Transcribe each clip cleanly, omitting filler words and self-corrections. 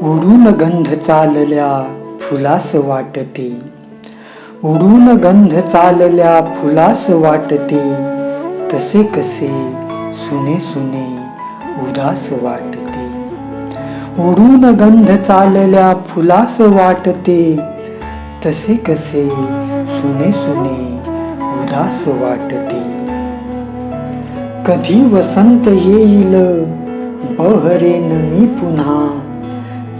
उडून गंध चालल्या फुलास वाटते, उडून गंध चालल्या फुलास वाटते, तसे कसे सुने सुने उदास वाटते. उडून गंध चालल्या फुलास वाटते, तसे कसे सुने सुने उदास वाटते. कधी वसंत येईल बहरेन मी पुन्हा,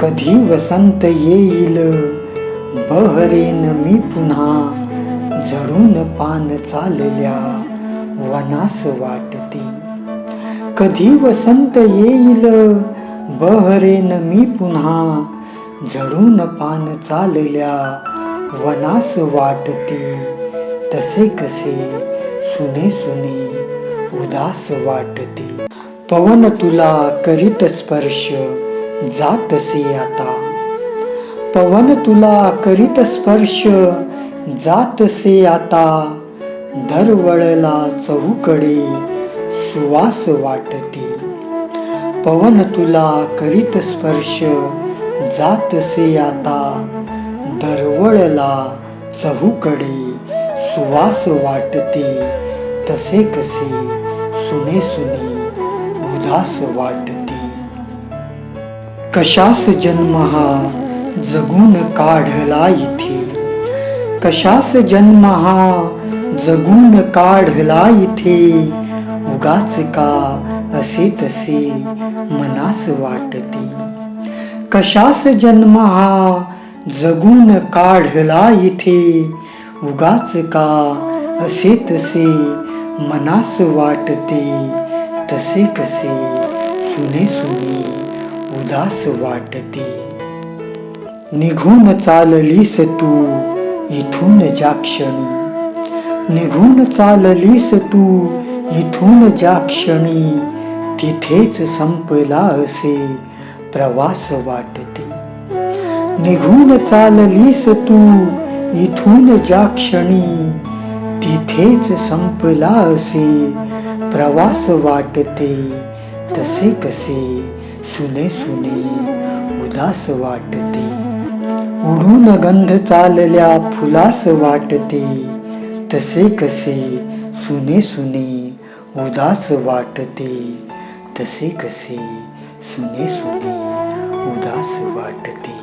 कधी वसंत येईल बहरेन मी पुन्हा, झडून पान चालल्या वनास वाटते. कधी वसंत येईल बहरेन मी पुन्हा, झडून पान चालल्या वनास वाटते, तसे कसे सुने सुने उदास वाटते. पवन तुला करीत स्पर्श जातसे आता, पवन तुला करीत स्पर्श जातसे आता, दरवळला चहूकडे सुवास वाटते. पवन तुला करीत स्पर्श जातसे आता, दरवळला चहूकडे सुवास वाटते, तसे कसे सुने सुने उदास वाटते. कशास जन्म हा जगून काढला इथे, कशास जन्म हा जगून काढला इथे, उगाच का असे तसे मनास वाटते. कशास जन्म हा जगून काढला इथे, उगाच का असे तसे मनास वाटते, तसे कसे सुने सुने उदास वाटते. निघून चाललीस तू इथून ज्या क्षणी, निघून चाललीस तू इथून ज्या क्षणी, तिथेच संपला असे प्रवास वाटते. निघून चाललीस तू इथून ज्या क्षणी, तिथेच संपला असे प्रवास वाटते, तसे कसे सुने सुने उदास वाटते. उडून गंध चालल्या फुलास वाटते, तसे कसे सुने सुने उदास वाटते, तसे कसे सुने सुने उदास वाटते.